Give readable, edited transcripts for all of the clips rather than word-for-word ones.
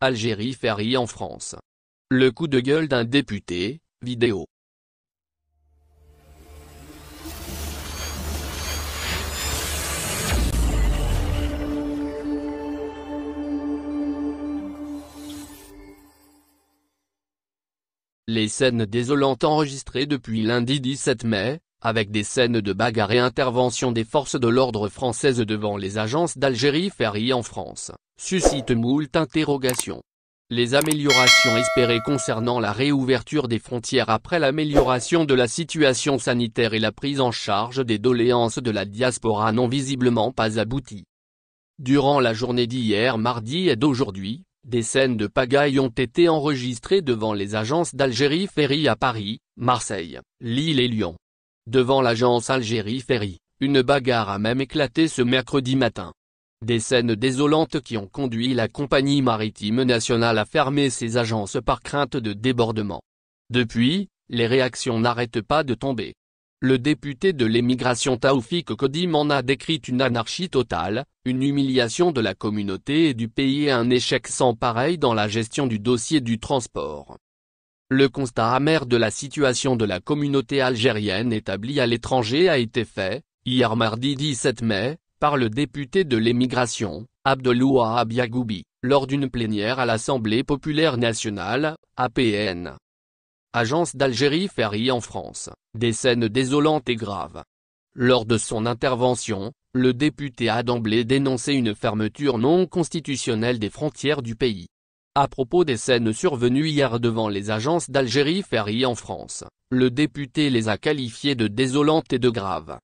Algérie Ferry en France. Le coup de gueule d'un député, vidéo. Les scènes désolantes enregistrées depuis lundi 17 mai, avec des scènes de bagarre et intervention des forces de l'ordre françaises devant les agences d'Algérie Ferry en France, suscitent moult interrogations. Les améliorations espérées concernant la réouverture des frontières après l'amélioration de la situation sanitaire et la prise en charge des doléances de la diaspora n'ont visiblement pas abouti. Durant la journée d'hier mardi et d'aujourd'hui, des scènes de pagaille ont été enregistrées devant les agences d'Algérie Ferry à Paris, Marseille, Lille et Lyon. Devant l'agence Algérie Ferry, une bagarre a même éclaté ce mercredi matin. Des scènes désolantes qui ont conduit la compagnie maritime nationale à fermer ses agences par crainte de débordement. Depuis, les réactions n'arrêtent pas de tomber. Le député de l'émigration Taoufik Kodim en a décrit une anarchie totale, une humiliation de la communauté et du pays et un échec sans pareil dans la gestion du dossier du transport. Le constat amer de la situation de la communauté algérienne établie à l'étranger a été fait, hier mardi 17 mai, par le député de l'émigration, Abdelwahab Yagoubi, lors d'une plénière à l'Assemblée populaire nationale, APN. Agence d'Algérie Ferry en France, des scènes désolantes et graves. Lors de son intervention, le député a d'emblée dénoncé une fermeture non constitutionnelle des frontières du pays. À propos des scènes survenues hier devant les agences d'Algérie Ferry en France, le député les a qualifiées de désolantes et de graves.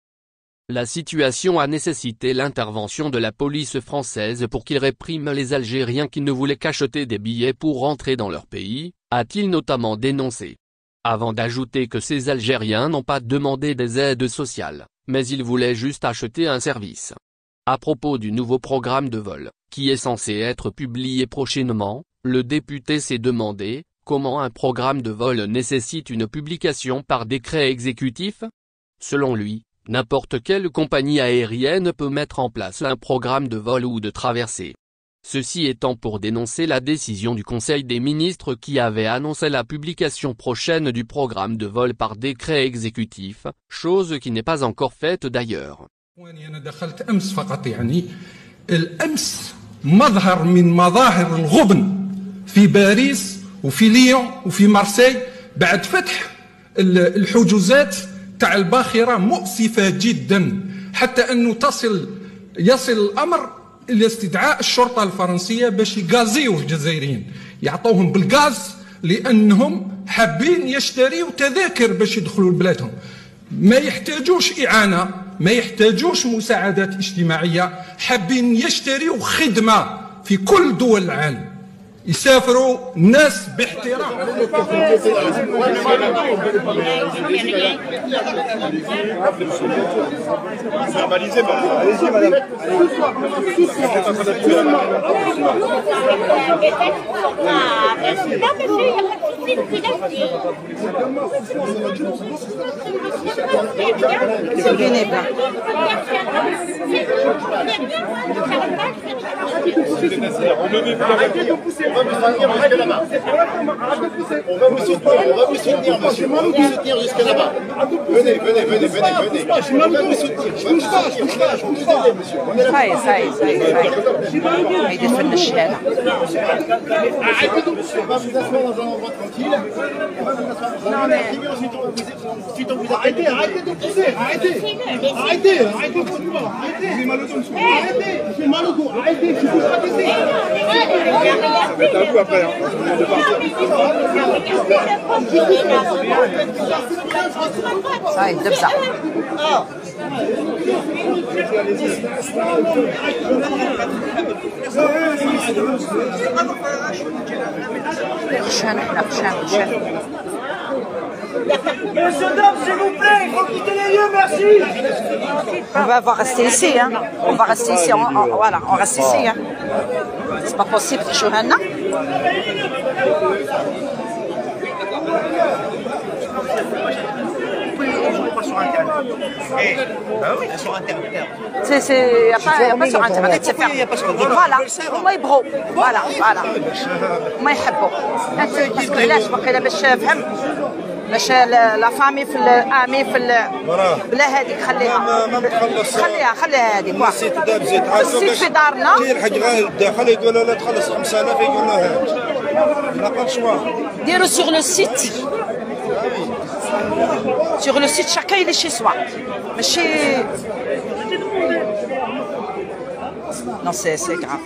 La situation a nécessité l'intervention de la police française pour qu'ils répriment les Algériens qui ne voulaient qu'acheter des billets pour rentrer dans leur pays, a-t-il notamment dénoncé. Avant d'ajouter que ces Algériens n'ont pas demandé des aides sociales, mais ils voulaient juste acheter un service. À propos du nouveau programme de vol, qui est censé être publié prochainement, le député s'est demandé comment un programme de vol nécessite une publication par décret exécutif. Selon lui, n'importe quelle compagnie aérienne peut mettre en place un programme de vol ou de traversée. Ceci étant pour dénoncer la décision du Conseil des ministres qui avait annoncé la publication prochaine du programme de vol par décret exécutif, chose qui n'est pas encore faite d'ailleurs. في باريس وفي ليون وفي مارسيل بعد فتح الحجوزات تاع الباخرة مؤسفة جدا حتى أنه يصل الأمر إلى استدعاء الشرطة الفرنسية باش يغازيو الجزائريين يعطوهم بالغاز لأنهم حابين يشتريوا تذاكر باش يدخلوا لبلادهم ما يحتاجوش إعانة ما يحتاجوش مساعدات اجتماعية حابين يشتريوا خدمة في كل دول العالم يسافروا الناس باحترام. On va vous soutenir, monsieur. On va vous soutenir jusqu'à là-bas. Venez. On va vous soutenir. On va vous asseoir dans un endroit tranquille. Ensuite, on vous arrêtez de pousser. Arrêtez. Vous avez mal au dos. Arrêtez. J'ai mal au dos. Arrêtez. Je bouge pas d'ici. Ça va être à vous après. صحيح دبزة خشان احنا خشان Monsieur, dame, s'il vous plaît, il faut quitter les lieux, merci. On va rester ici, hein. On va rester ici, voilà, on reste ici, hein. C'est pas possible, Johanna. on ne joue pas sur Internet. Eh, bah oui, sur Internet. Il n'y a pas sur Internet, c'est fermé. Voilà, هما يبغوا فوالا هما يحبوا. باسكو علاش باقي باش فهم باش لا فامي في الامي في بلا هذيك خليها هذيك السيت في دارنا كاين الحاج غايب داخل يقول له لا تخلص 5000 يقول له هات لا با شوا ديروا sur le site. Sur le site, chacun il est chez soi. Mais chez... Non, c'est grave.